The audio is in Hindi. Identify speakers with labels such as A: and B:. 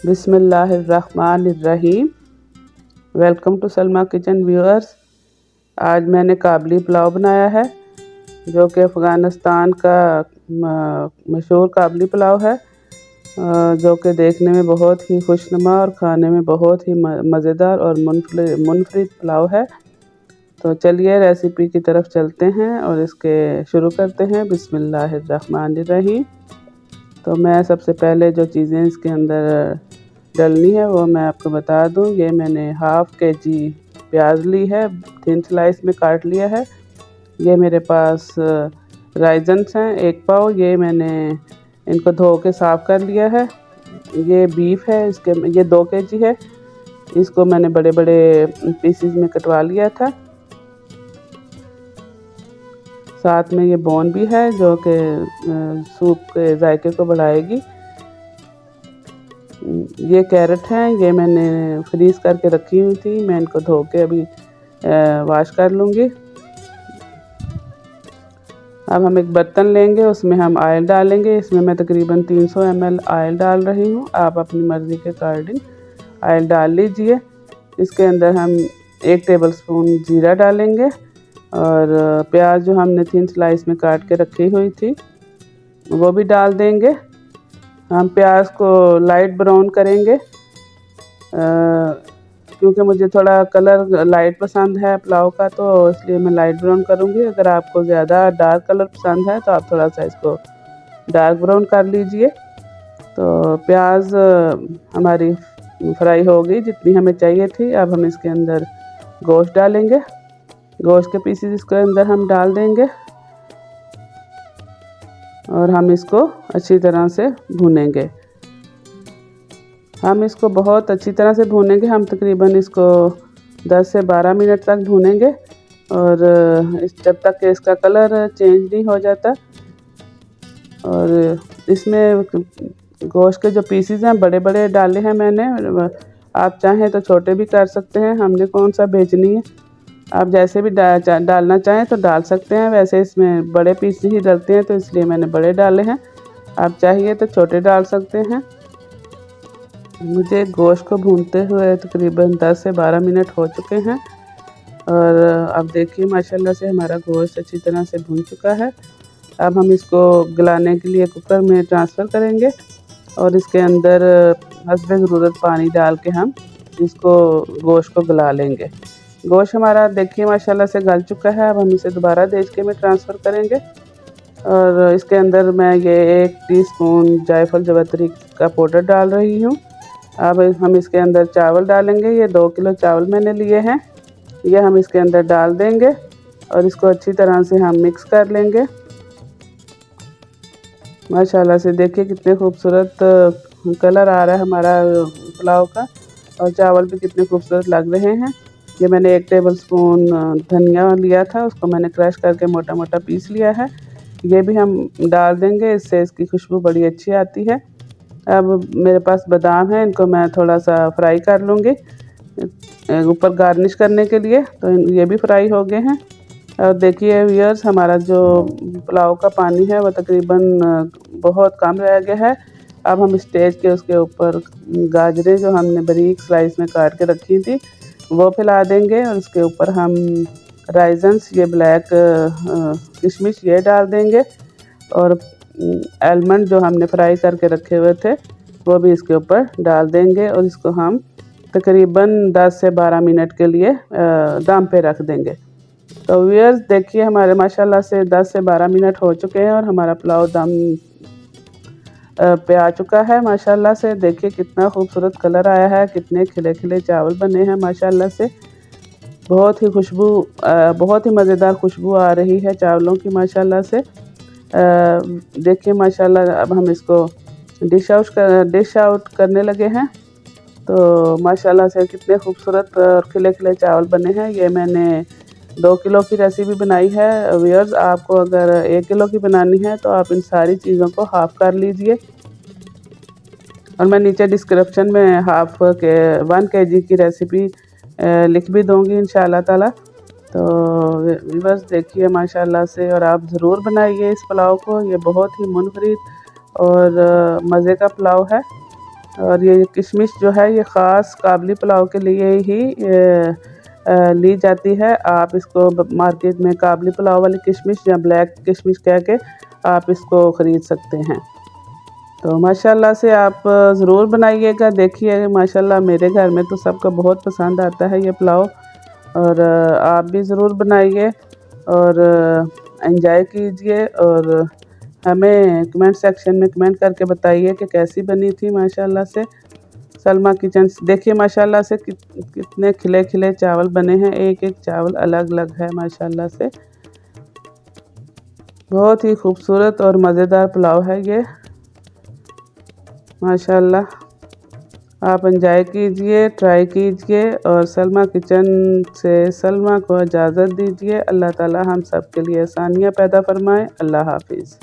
A: बिस्मिल्लाहिर्रहमानिर्रहीम। Welcome to Salma kitchen viewers. आज मैंने काबली पुलाव बनाया है जो कि अफ़गानिस्तान का मशहूर काबली पुलाव है, जो कि देखने में बहुत ही खुशनुमा और खाने में बहुत ही मज़ेदार और मुनफरिद पुलाव है। तो चलिए रेसिपी की तरफ चलते हैं और इसके शुरू करते हैं। बिस्मिल्लाहिर्रहमानिर्रहीम। तो मैं सबसे पहले जो चीज़ें इसके अंदर डलनी है वो मैं आपको बता दूं। ये मैंने हाफ़ kg प्याज ली है, थिन स्लाइस में काट लिया है। ये मेरे पास राइजन्स हैं 1 पाव, ये मैंने इनको धो के साफ़ कर लिया है। ये बीफ है, ये 2 kg है, इसको मैंने बड़े बड़े पीसीज में कटवा लिया था। साथ में ये बोन भी है जो कि सूप के जायके को बढ़ाएगी। ये कैरेट हैं, ये मैंने फ्रीज़ करके रखी हुई थी, मैं इनको धो के अभी वॉश कर लूँगी। अब हम एक बर्तन लेंगे, उसमें हम ऑयल डालेंगे। इसमें मैं तकरीबन 300 ml ऑयल डाल रही हूँ, आप अपनी मर्ज़ी के अकॉर्डिंग ऑयल डाल लीजिए। इसके अंदर हम 1 टेबलस्पून जीरा डालेंगे और प्याज जो हमने थिन स्लाइस में काट के रखी हुई थी वो भी डाल देंगे। हम प्याज को लाइट ब्राउन करेंगे क्योंकि मुझे थोड़ा कलर लाइट पसंद है पुलाव का, तो इसलिए मैं लाइट ब्राउन करूँगी। अगर आपको ज़्यादा डार्क कलर पसंद है तो आप थोड़ा सा इसको डार्क ब्राउन कर लीजिए। तो प्याज हमारी फ्राई हो गई जितनी हमें चाहिए थी। अब हम इसके अंदर गोश्त डालेंगे, गोश्त के पीसेस इसके अंदर हम डाल देंगे और हम इसको अच्छी तरह से भूनेंगे। हम इसको बहुत अच्छी तरह से भूनेंगे, हम तकरीबन इसको 10 से 12 मिनट तक भूनेंगे और जब तक कि इसका कलर चेंज नहीं हो जाता। और इसमें गोश्त के जो पीसेस हैं बड़े बड़े डाले हैं मैंने, आप चाहें तो छोटे भी कर सकते हैं, हमने कौन सा भेजनी है, आप जैसे भी डालना चाहें तो डाल सकते हैं। वैसे इसमें बड़े पीस ही डलते हैं तो इसलिए मैंने बड़े डाले हैं, आप चाहिए तो छोटे डाल सकते हैं। मुझे गोश्त को भूनते हुए तकरीबन 10 से 12 मिनट हो चुके हैं और अब देखिए माशाल्लाह से हमारा गोश्त अच्छी तरह से भून चुका है। अब हम इसको गलाने के लिए कुकर में ट्रांसफ़र करेंगे और इसके अंदर हस्बे ज़रूरत पानी डाल के हम इसको गोश्त को गला लेंगे। गोश्त हमारा देखिए माशाल्लाह से गल चुका है। अब हम इसे दोबारा देचके में ट्रांसफ़र करेंगे और इसके अंदर मैं ये 1 टीस्पून जायफल जवित्री का पाउडर डाल रही हूँ। अब हम इसके अंदर चावल डालेंगे, ये 2 किलो चावल मैंने लिए हैं, ये हम इसके अंदर डाल देंगे और इसको अच्छी तरह से हम मिक्स कर लेंगे। माशाल्लाह से देखिए कितने खूबसूरत कलर आ रहा है हमारा पुलाव का और चावल भी कितने खूबसूरत लग रहे हैं। ये मैंने 1 टेबलस्पून धनिया लिया था, उसको मैंने क्रश करके मोटा मोटा पीस लिया है, ये भी हम डाल देंगे, इससे इसकी खुशबू बड़ी अच्छी आती है। अब मेरे पास बादाम है, इनको मैं थोड़ा सा फ्राई कर लूँगी ऊपर गार्निश करने के लिए, तो ये भी फ्राई हो गए हैं। और देखिए व्यूअर्स, हमारा जो पुलाव का पानी है वो तकरीबन बहुत कम रह गया है। अब हम स्टेज के उसके ऊपर गाजरें जो हमने बारीक स्लाइस में काट के रखी थी वो फैला देंगे और उसके ऊपर हम राइजन्स, ये ब्लैक किशमिश, ये डाल देंगे और आलमंड जो हमने फ्राई करके रखे हुए थे वो भी इसके ऊपर डाल देंगे और इसको हम तकरीबन 10 से 12 मिनट के लिए दम पे रख देंगे। तो व्यूअर्स देखिए हमारे माशाल्लाह से 10 से 12 मिनट हो चुके हैं और हमारा पुलाव दम पे आ चुका है। माशाल्लाह से देखिए कितना खूबसूरत कलर आया है, कितने खिले खिले चावल बने हैं माशाल्लाह से। बहुत ही खुशबू, बहुत ही मज़ेदार खुशबू आ रही है चावलों की माशाल्लाह से। देखिए माशाल्लाह अब हम इसको डिश आउट करने लगे हैं। तो माशाल्लाह से कितने खूबसूरत और खिले खिले चावल बने हैं। ये मैंने 2 किलो की रेसिपी बनाई है व्यूअर्स, आपको अगर 1 किलो की बनानी है तो आप इन सारी चीज़ों को हाफ़ कर लीजिए और मैं नीचे डिस्क्रिप्शन में 1 kg की रेसिपी लिख भी दूँगी इंशाल्लाह ताला। तो व्यूअर्स देखिए माशाल्लाह से, और आप ज़रूर बनाइए इस पुलाव को, ये बहुत ही मुनफरिद और मज़े का पुलाव है। और ये किशमिश जो है ये ख़ास काबली पुलाव के लिए ही ली जाती है। आप इसको मार्केट में काबली पुलाव वाली किशमिश या ब्लैक किशमिश कह के आप इसको ख़रीद सकते हैं। तो माशाल्लाह से आप ज़रूर बनाइएगा। देखिए माशाल्लाह मेरे घर में तो सबको बहुत पसंद आता है ये पुलाव, और आप भी ज़रूर बनाइए और एंजॉय कीजिए, और हमें कमेंट सेक्शन में कमेंट करके बताइए कि कैसी बनी थी। माशाल्लाह से सलमा किचन देखिए माशाल्लाह से कितने खिले खिले चावल बने हैं, एक एक चावल अलग अलग है माशाल्लाह से। बहुत ही खूबसूरत और मज़ेदार पुलाव है ये माशाल्लाह। आप एंजॉय कीजिए, ट्राई कीजिए, और सलमा किचन से सलमा को इजाज़त दीजिए। अल्लाह ताला हम सब के लिए आसानियाँ पैदा फरमाए। अल्लाह हाफिज़।